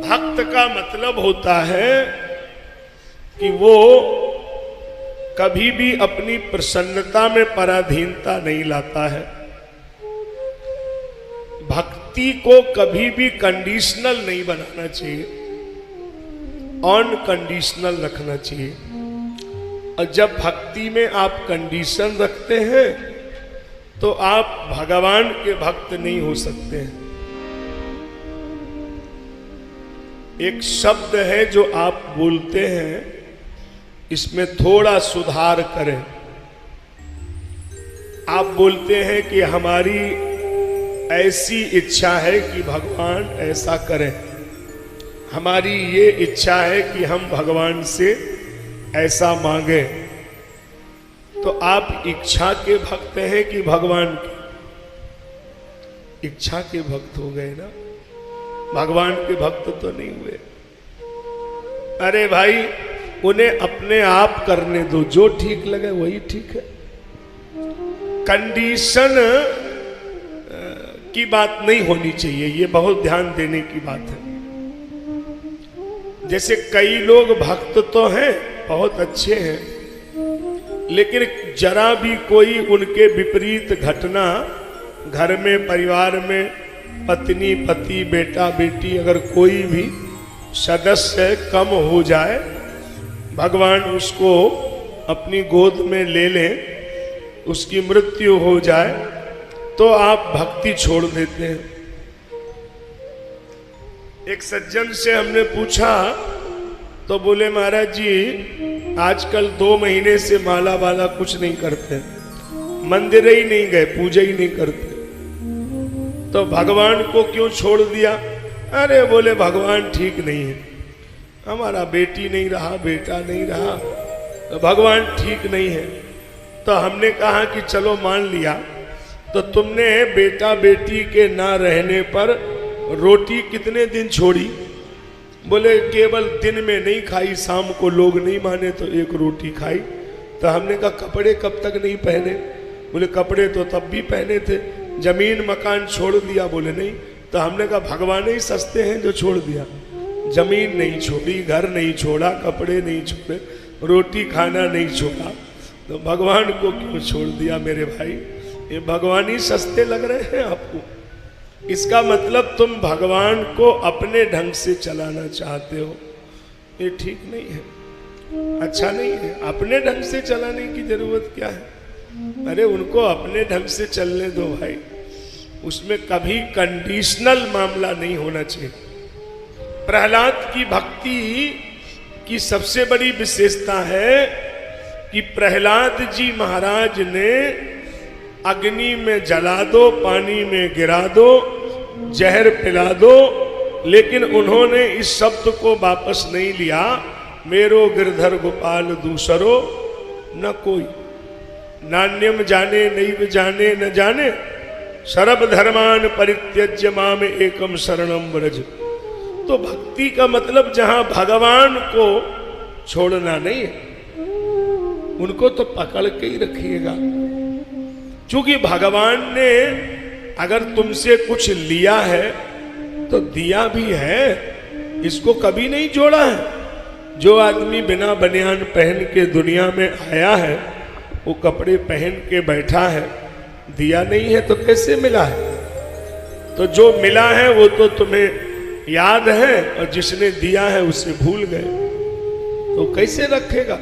भक्त का मतलब होता है कि वो कभी भी अपनी प्रसन्नता में पराधीनता नहीं लाता है। भक्ति को कभी भी कंडीशनल नहीं बनाना चाहिए, अनकंडीशनल रखना चाहिए। और जब भक्ति में आप कंडीशन रखते हैं तो आप भगवान के भक्त नहीं हो सकते हैं। एक शब्द है जो आप बोलते हैं, इसमें थोड़ा सुधार करें। आप बोलते हैं कि हमारी ऐसी इच्छा है कि भगवान ऐसा करें, हमारी ये इच्छा है कि हम भगवान से ऐसा मांगे। तो आप इच्छा के भक्त हैं कि भगवान के? इच्छा के भक्त हो गए ना, भगवान के भक्त तो नहीं हुए। अरे भाई, उन्हें अपने आप करने दो, जो ठीक लगे वही ठीक है। कंडीशन की बात नहीं होनी चाहिए, ये बहुत ध्यान देने की बात है। जैसे कई लोग भक्त तो हैं, बहुत अच्छे हैं, लेकिन जरा भी कोई उनके विपरीत घटना घर में, परिवार में, पत्नी पति, बेटा बेटी, अगर कोई भी सदस्य कम हो जाए, भगवान उसको अपनी गोद में ले लें, उसकी मृत्यु हो जाए, तो आप भक्ति छोड़ देते हैं। एक सज्जन से हमने पूछा तो बोले, महाराज जी आजकल 2 महीने से माला वाला कुछ नहीं करते, मंदिर ही नहीं गए, पूजा ही नहीं करते, तो भगवान को क्यों छोड़ दिया? अरे बोले भगवान ठीक नहीं है, हमारा बेटी नहीं रहा, बेटा नहीं रहा, तो भगवान ठीक नहीं है। तो हमने कहा कि चलो मान लिया, तो तुमने बेटा बेटी के ना रहने पर रोटी कितने दिन छोड़ी? बोले केवल दिन में नहीं खाई, शाम को लोग नहीं माने तो 1 रोटी खाई। तो हमने कहा कपड़े कब तक नहीं पहने? बोले कपड़े तो तब भी पहने थे। जमीन मकान छोड़ दिया? बोले नहीं। तो हमने कहा भगवान ही सस्ते हैं जो छोड़ दिया, जमीन नहीं छोड़ी, घर नहीं छोड़ा, कपड़े नहीं छोड़े, रोटी खाना नहीं छोड़ा, तो भगवान को क्यों छोड़ दिया मेरे भाई? ये भगवान ही सस्ते लग रहे हैं आपको? इसका मतलब तुम भगवान को अपने ढंग से चलाना चाहते हो, ये ठीक नहीं है, अच्छा नहीं है। अपने ढंग से चलाने की जरूरत क्या है? अरे उनको अपने ढंग से चलने दो भाई, उसमें कभी कंडीशनल मामला नहीं होना चाहिए। प्रहलाद की भक्ति की सबसे बड़ी विशेषता है कि प्रहलाद जी महाराज ने अग्नि में जला दो, पानी में गिरा दो, जहर पिला दो, लेकिन उन्होंने इस शब्द को वापस नहीं लिया, मेरो गिरधर गोपाल दूसरो न कोई, नान्यम जाने नैव जाने न जाने, सर्व धर्मान परित्यज्य माम एकम शरणम व्रज। तो भक्ति का मतलब जहां भगवान को छोड़ना नहीं है, उनको तो पकड़ के ही रखिएगा। क्योंकि भगवान ने अगर तुमसे कुछ लिया है तो दिया भी है, इसको कभी नहीं जोड़ा है। जो आदमी बिना बनियान पहन के दुनिया में आया है, वो कपड़े पहन के बैठा है, दिया नहीं है तो कैसे मिला है? तो जो मिला है वो तो तुम्हें याद है, और जिसने दिया है उसे भूल गए, तो कैसे रखेगा?